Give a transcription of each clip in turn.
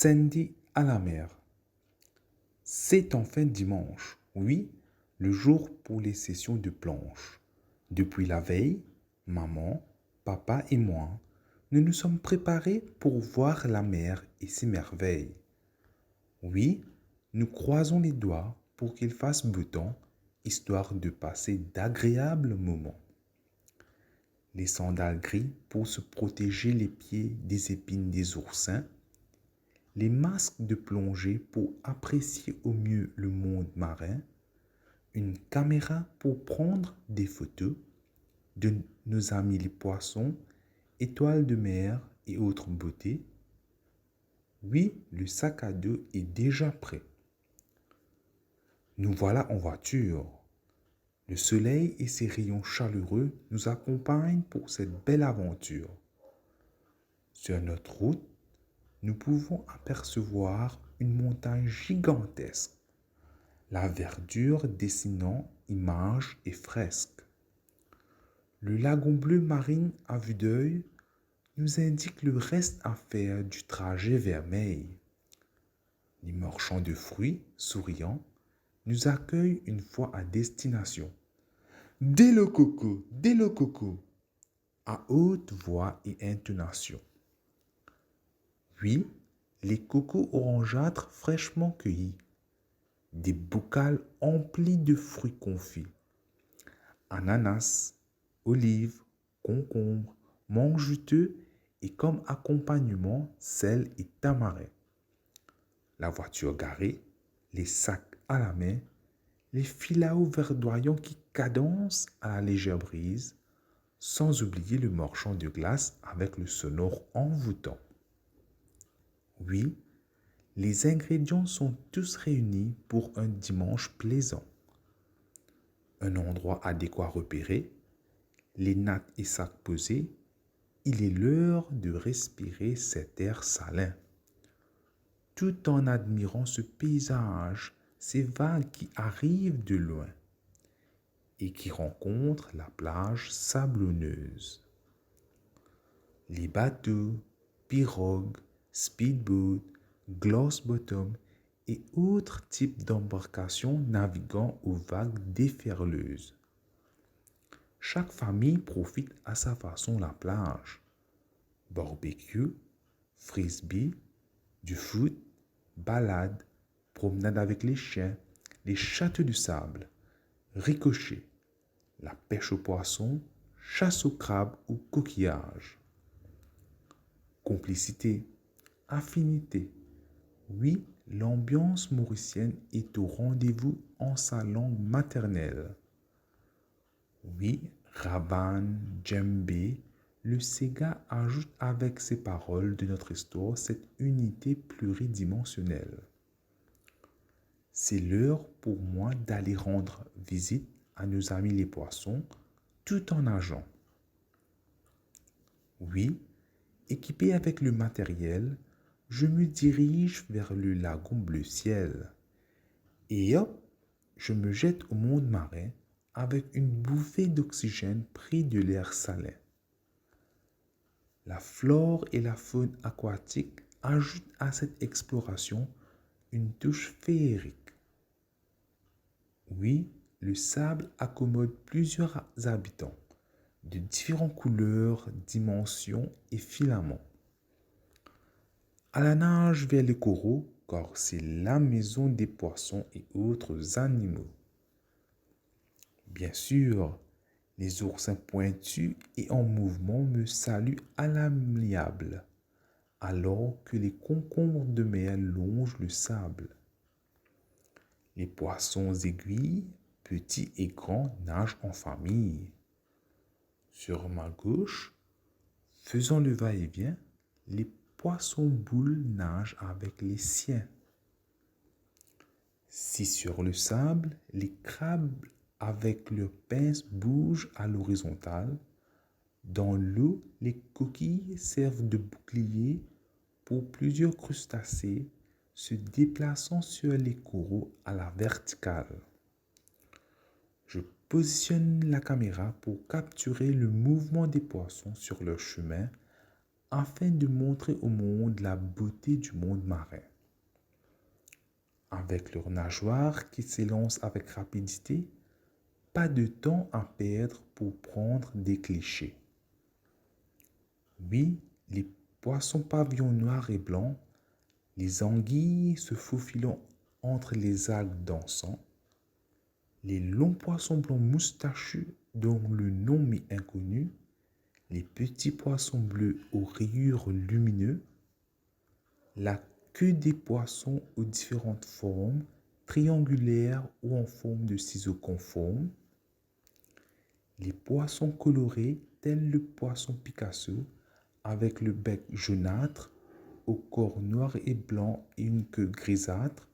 Sandy à la mer. C'est enfin dimanche, oui, le jour pour les sessions de planche. Depuis la veille, maman, papa et moi, nous nous sommes préparés pour voir la mer et ses merveilles. Oui, nous croisons les doigts pour qu'il fasse beau temps, histoire de passer d'agréables moments. Les sandales gris pour se protéger les pieds des épines des oursins, les masques de plongée pour apprécier au mieux le monde marin, une caméra pour prendre des photos de nos amis les poissons, étoiles de mer et autres beautés. Oui, le sac à dos est déjà prêt. Nous voilà en voiture. Le soleil et ses rayons chaleureux nous accompagnent pour cette belle aventure. Sur notre route, nous pouvons apercevoir une montagne gigantesque, la verdure dessinant images et fresques. Le lagon bleu marine à vue d'œil nous indique le reste à faire du trajet vermeil. Les marchands de fruits, souriants, nous accueillent une fois à destination. Dès le coco, à haute voix et intonation. Oui, les cocos orangeâtres fraîchement cueillis, des bocals emplis de fruits confits, ananas, olives, concombres, mangue juteux et comme accompagnement sel et tamarin. La voiture garée, les sacs à la main, les filaos verdoyants qui cadencent à la légère brise, sans oublier le marchand de glace avec le sonore envoûtant. Oui, les ingrédients sont tous réunis pour un dimanche plaisant. Un endroit adéquat repéré, les nattes et sacs posés, il est l'heure de respirer cet air salin. Tout en admirant ce paysage, ces vagues qui arrivent de loin et qui rencontrent la plage sablonneuse. Les bateaux, pirogues, speedboats, gloss bottom et autres types d'embarcations naviguant aux vagues déferleuses. Chaque famille profite à sa façon la plage. Barbecue, frisbee, du foot, balade, promenade avec les chiens, les châteaux de sable, ricochet, la pêche aux poissons, chasse aux crabes ou coquillages. Complicité, affinité. Oui, l'ambiance mauricienne est au rendez-vous en sa langue maternelle. Oui, Raban, djembé, le Sega ajoute avec ses paroles de notre histoire cette unité pluridimensionnelle. C'est l'heure pour moi d'aller rendre visite à nos amis les poissons tout en nageant. Oui, équipé avec le matériel, je me dirige vers le lagon bleu ciel. Et hop, je me jette au monde marin avec une bouffée d'oxygène pris de l'air salin. La flore et la faune aquatique ajoutent à cette exploration une touche féerique. Oui, le sable accommode plusieurs habitants de différentes couleurs, dimensions et filaments. À la nage vers les coraux, car c'est la maison des poissons et autres animaux. Bien sûr, les oursins pointus et en mouvement me saluent à l'amiable, alors que les concombres de mer longent le sable. Les poissons aiguilles, petits et grands, nagent en famille. Sur ma gauche, faisant le va-et-vient, les poissons-boules nagent avec les siens. Si sur le sable, les crabes avec leurs pinces bougent à l'horizontale, dans l'eau, les coquilles servent de bouclier pour plusieurs crustacés se déplaçant sur les coraux à la verticale. Je positionne la caméra pour capturer le mouvement des poissons sur leur chemin afin de montrer au monde la beauté du monde marin. Avec leurs nageoires qui s'élancent avec rapidité, pas de temps à perdre pour prendre des clichés. Oui, les poissons pavillons noirs et blancs, les anguilles se faufilant entre les algues dansant, les longs poissons blancs moustachus dont le nom m'est inconnu, les petits poissons bleus aux rayures lumineuses, la queue des poissons aux différentes formes, triangulaires ou en forme de ciseaux conformes, les poissons colorés tels le poisson Picasso avec le bec jaunâtre, au corps noir et blanc et une queue grisâtre.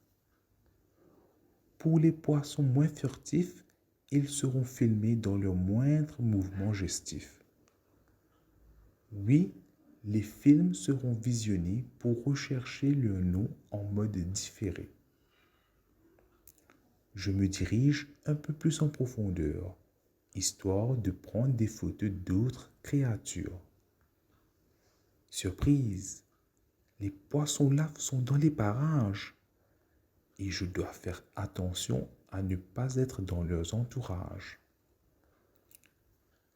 Pour les poissons moins furtifs, ils seront filmés dans leurs moindres mouvements gestifs. Oui, les films seront visionnés pour rechercher leur nom en mode différé. Je me dirige un peu plus en profondeur, histoire de prendre des photos d'autres créatures. Surprise, les poissons laves sont dans les parages et je dois faire attention à ne pas être dans leurs entourages.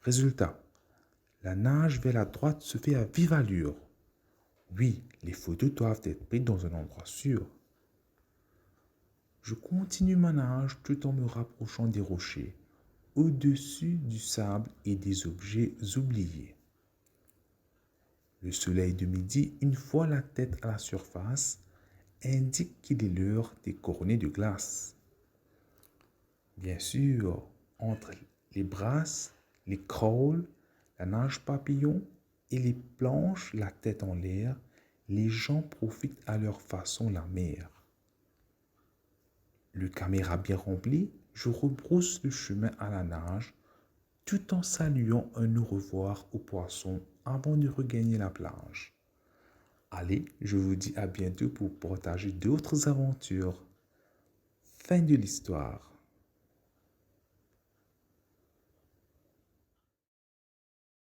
Résultat, la nage vers la droite se fait à vive allure. Oui, les photos doivent être prises dans un endroit sûr. Je continue ma nage tout en me rapprochant des rochers, au-dessus du sable et des objets oubliés. Le soleil de midi, une fois la tête à la surface, indique qu'il est l'heure des coronets de glace. Bien sûr, entre les brasses, les crawls, la nage papillon et les planches, la tête en l'air, les gens profitent à leur façon la mer. Le caméra bien rempli, je rebrousse le chemin à la nage tout en saluant un au revoir aux poissons avant de regagner la plage. Allez, je vous dis à bientôt pour partager d'autres aventures. Fin de l'histoire.